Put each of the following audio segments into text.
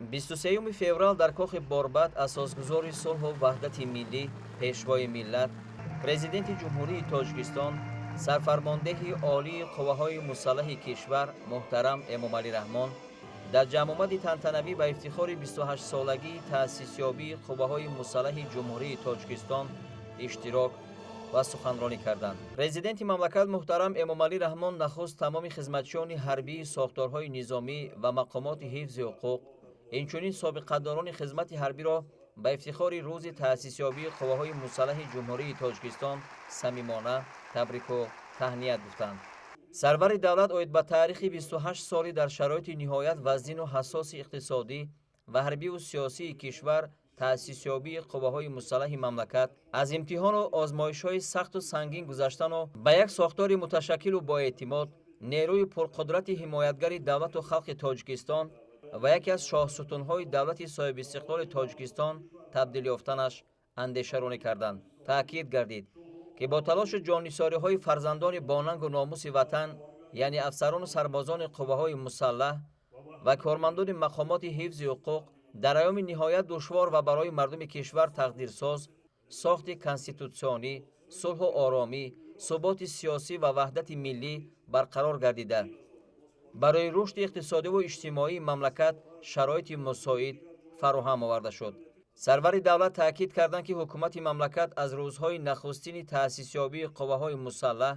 23 феврал дар кохи Борбад асосгузори сулҳу ваҳдати миллӣ, пешвои миллат, президенти ҷумҳурии Тоҷикистон, сарфармондеҳи олии қувваҳои мусаллаҳи кишвар муҳтарам Эмомалӣ Раҳмон дар ҷамъомади тантанавӣ ба ифтихори 28-солагии таъсисёбии қувваҳои мусаллаҳи ҷумҳурии Тоҷикистон иштирок ва суханронӣ карданд. Президенти мамлакат муҳтарам Эмомалӣ Раҳмон нахуст тамоми хизматчиёни ҳарбии сохторҳои низомӣ ва мақомоти ҳифзи ҳуқуқ, инчунин собиқадорони хизмати ҳарбиро ба ифтихори рӯзи таъсисёбии қувваҳои мусаллаҳи ҷумҳурии Тоҷикистон самимона табрику таҳният гуфтанд. Сарвари давлат оид ба таърихи 28 солӣ дар шароити ниҳоят вазнину ҳассоси иқтисодӣ ва ҳарбию сиёсии кишвар таъсисёбии қувваҳои мусаллаҳи мамлакат аз имтиҳону озмоишҳои сахту сангин гузаштану ба як сохтори муташаккилу боэътимод, нерӯи пурқудрати ҳимоятгари давлату халқи Тоҷикистон ва яке аз шоҳсутунҳои давлати соҳибистиқлоли Тоҷикистон табдил ёфтанаш андешаронӣ карданд. таъкид гардид, ки бо талошу ҷоннисориҳои фарзандони бонангу номуси ватан, яъне афсарону сарбозони қувваҳои мусаллаҳ ва кормандони мақомоти ҳифзи ҳуқуқ дар айёми ниҳоят душвор ва барои мардуми кишвар тақдирсоз, сохти конститутсионӣ, сулҳу оромӣ, суботи сиёсӣ ва ваҳдати миллӣ барқарор гардида, барои рушди иқтисодиву иҷтимоии мамлакат шароити мусоид фароҳам оварда шуд. Сарвари давлат таъкид карданд, ки ҳукумати мамлакат аз рӯзҳои нахустини таъсисёбии қувваҳои мусаллаҳ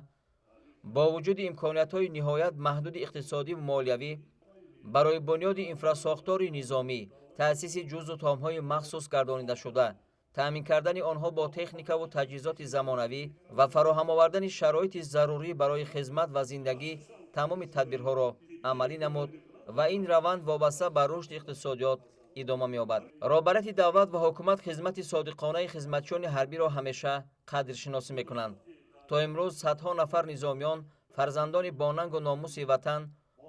бо вуҷуди имкониятҳои ниҳоят маҳдуди иқтисодиву молиявӣ барои бунёди инфрасохтори низомӣ, таъсиси ҷузу томҳои махсус гардонидашуда, таъмин кардани онҳо бо техникаву таҷҳизоти замонавӣ ва фароҳам овардани шароити зарурӣ барои хизмат ва зиндагӣ тамоми тадбирҳоро амалӣ намуд ва ин раванд вобаста ба рушди иқтисодиёт идома меёбад. роҳбарияти давлат ва ҳукумат хизмати содиқонаи хизматчиёни ҳарбиро ҳамеша қадршиносӣ мекунанд. то имрӯз садҳо нафар низомиён, фарзандони бонангу номуси ватан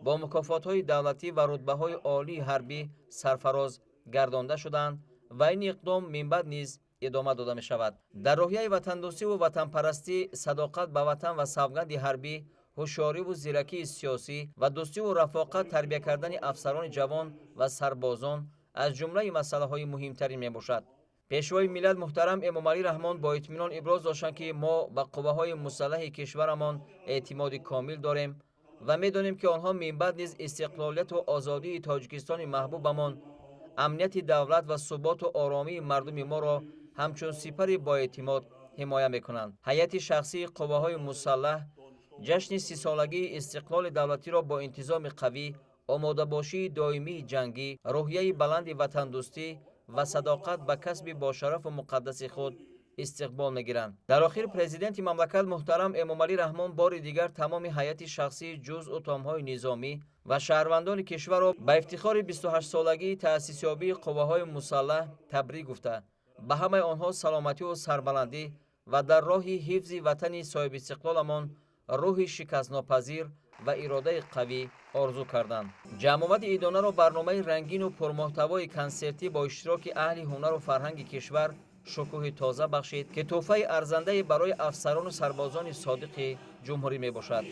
бо мукофотҳои давлатӣ ва рутбаҳои олии ҳарбӣ сарфароз гардонда шуданд ва ин иқдом минбаъд низ идома дода мешавад. дар роҳияи ватандӯстиву ватанпарастӣ, садоқат ба ватан ва савганди ҳарбӣ, ҳушёриву зиракии сиёсӣ ва дӯстиву рафоқат тарбия кардани афсарони ҷавон ва сарбозон аз ҷумлаи масъалаҳои муҳимтарин мебошад. пешвои миллат муҳтарам Эмомалӣ Раҳмон бо итминон иброз доштанд, ки мо ба қувваҳои мусаллаҳи кишварамон эътимоди комил дорем ва медонем, ки онҳо минбаъд низ истиқлолияту озодии Тоҷикистони маҳбубамон, амнияти давлат ва суботу оромии мардуми моро ҳамчун сипари боэътимод ҳимоя мекунанд. ҳайати шахсии қувваҳои мусаллаҳ ҷашни 30-солагии истиқлоли давлатиро бо интизоми қавӣ, омодабошии доимии ҷангӣ, рӯҳияи баланди ватандӯстӣ ва садоқат ба касби бошарафу муқаддаси худ истиқбол мегиранд. дар охир президенти мамлакат муҳтарам Эмомалӣ Раҳмон бори дигар тамоми ҳайати шахсии ҷузъу томҳои низомӣ ва шаҳрвандони кишварро ба ифтихори 28-солагии таъсисёбии қувваҳои мусаллаҳ табрик гуфта, ба ҳамаи онҳо саломативу сарбаландӣ ва дар роҳи ҳифзи ватани соҳибистиқлоламон рӯҳи шикастнопазир ва иродаи қавӣ орзу карданд. ҷамъомади идонаро барномаи рангину пурмуҳтавои консертӣ бо иштироки аҳли ҳунару фарҳанги кишвар шукӯҳи тоза бахшид, ки тӯҳфаи арзандае барои афсарону сарбозони содиқи ҷумҳурӣ мебошад.